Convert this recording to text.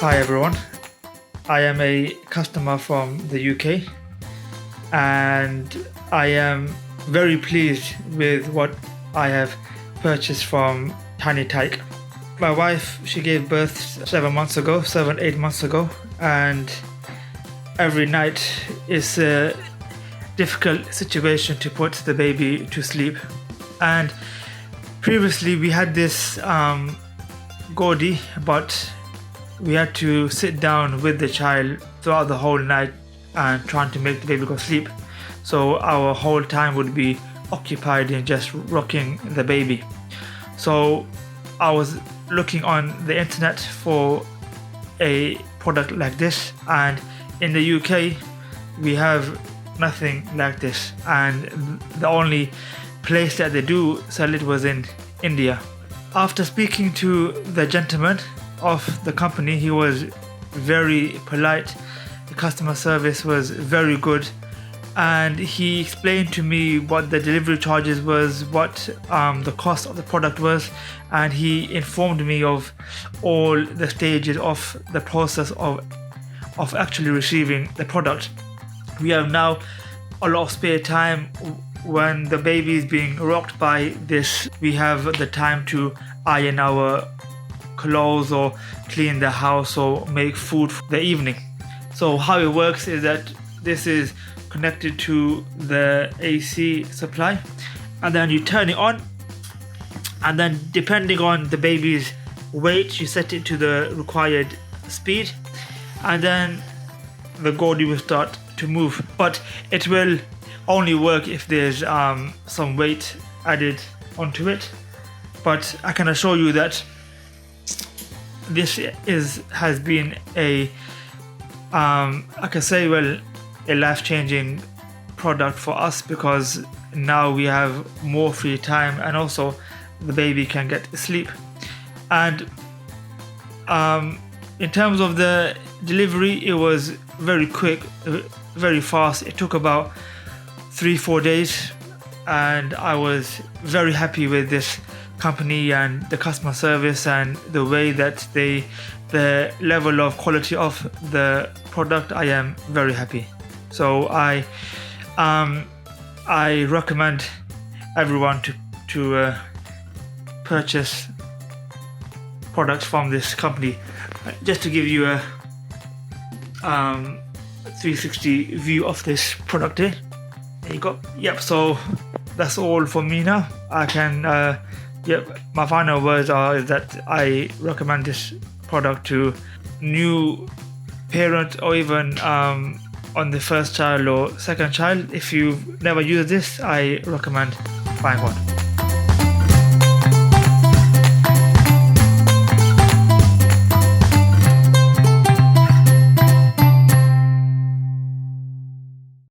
Hi everyone, I am a customer from the UK and I am very pleased with what I have purchased from Tinytyke. My wife, she gave birth 7, 8 months ago, and every night is a difficult situation to put the baby to sleep. And previously we had this Gordy, but we had to sit down with the child throughout the whole night and trying to make the baby go to sleep. So our whole time would be occupied in just rocking the baby. So I was looking on the internet for a product like this, and in the UK we have nothing like this, and the only place that they do sell it was in India. After speaking to the gentleman of the company, he was very polite, the customer service was very good, and he explained to me what the delivery charges was, what the cost of the product was, and he informed me of all the stages of the process of actually receiving the product. We have now a lot of spare time. When the baby is being rocked by this, we have the time to iron our clothes or clean the house or make food for the evening. So how it works is that this is connected to the AC supply, and then you turn it on, and then depending on the baby's weight you set it to the required speed, and then the Gordy will start to move. But it will only work if there's some weight added onto it. But I can assure you that this has been a a life-changing product for us, because now we have more free time and also the baby can get sleep. And in terms of the delivery, it was very quick, very fast. It took about 3-4 days, and I was very happy with this company and the customer service and the way that the level of quality of the product. I am very happy. So I recommend everyone to purchase products from this company. Just to give you a 360 view of this product here. There you go. Yep, so that's all for me now. I can my final words is that I recommend this product to new parent, or even on the first child or second child. If you've never used this, I recommend buying one.